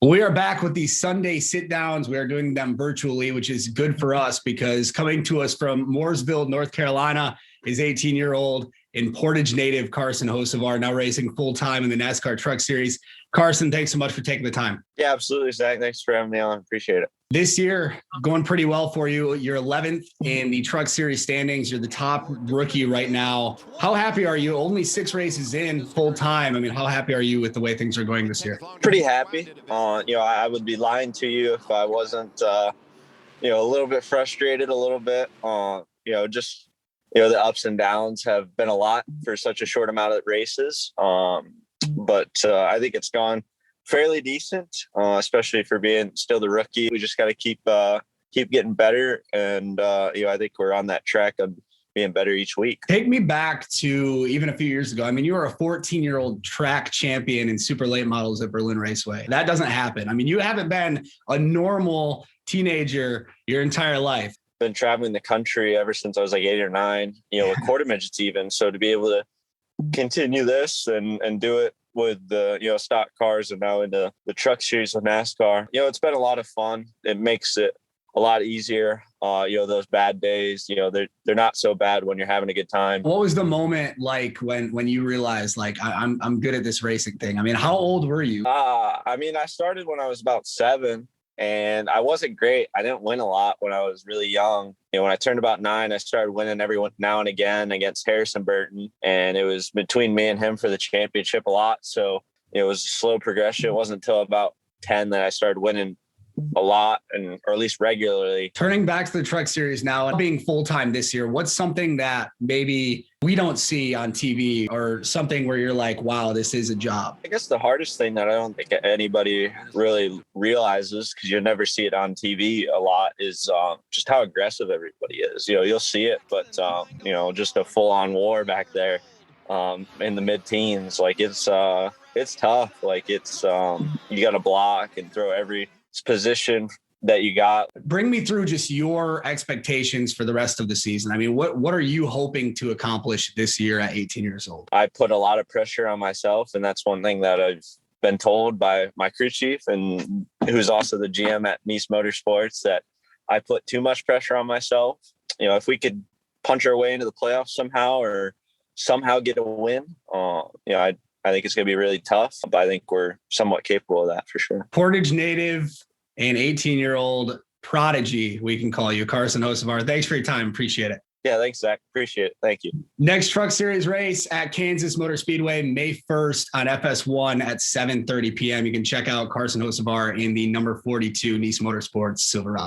We are back with these Sunday sit downs. We are doing them virtually, which is good for us because coming to us from Mooresville, North Carolina is 18-year-old and Portage native Carson Hocevar, now racing full time in the NASCAR Truck Series. Carson, thanks so much for taking the time. Yeah, absolutely, Zach. Thanks for having me on. Appreciate it. This year, going pretty well for you. You're 11th in the Truck Series standings. You're the top rookie right now. How happy are you? Only 6 races in full time. I mean, how happy are you with the way things are going this year? Pretty happy. I would be lying to you if I wasn't, a little bit frustrated, a little bit. The ups and downs have been a lot for such a short amount of races. But I think it's gone fairly decent, especially for being still the rookie. We just got to keep getting better. And, I think we're on that track of being better each week. Take me back to even a few years ago. I mean, you were a 14-year-old track champion in super late models at Berlin Raceway. That doesn't happen. I mean, you haven't been a normal teenager your entire life. Been traveling the country ever since I was like 8 or 9, with quarter midgets even. So to be able to continue this and do it with the, stock cars and now into the truck series of NASCAR, it's been a lot of fun. It makes it a lot easier. Those bad days, they're not so bad when you're having a good time. What was the moment like when you realized like I'm good at this racing thing? I mean, how old were you? I started when I was about 7. And I wasn't great. I didn't win a lot when I was really young. When I turned about 9, I started winning every now and again against Harrison Burton. And it was between me and him for the championship a lot. So it was a slow progression. It wasn't until about 10 that I started winning a lot, or at least regularly. Turning back to the Truck Series now, being full-time this year, what's something that maybe we don't see on TV or something where you're like, wow, this is a job? I guess the hardest thing that I don't think anybody really realizes, because you never see it on TV a lot, is just how aggressive everybody is. You'll see it, but, just a full-on war back there in the mid-teens. Like, it's tough. Like, it's you got to block and throw every position that you got. Bring me through just your expectations for the rest of the season. I mean, what are you hoping to accomplish this year at 18 years old? I put a lot of pressure on myself, and that's one thing that I've been told by my crew chief, and who's also the GM at Nice Motorsports, that I put too much pressure on myself. If we could punch our way into the playoffs somehow, or somehow get a win, I think it's going to be really tough, but I think we're somewhat capable of that for sure. Portage native and 18-year-old prodigy, we can call you, Carson Hocevar. Thanks for your time. Appreciate it. Yeah, thanks, Zach. Appreciate it. Thank you. Next Truck Series race at Kansas Motor Speedway, May 1st on FS1 at 7:30 p.m. You can check out Carson Hocevar in the number 42 Nice Motorsports Silverado.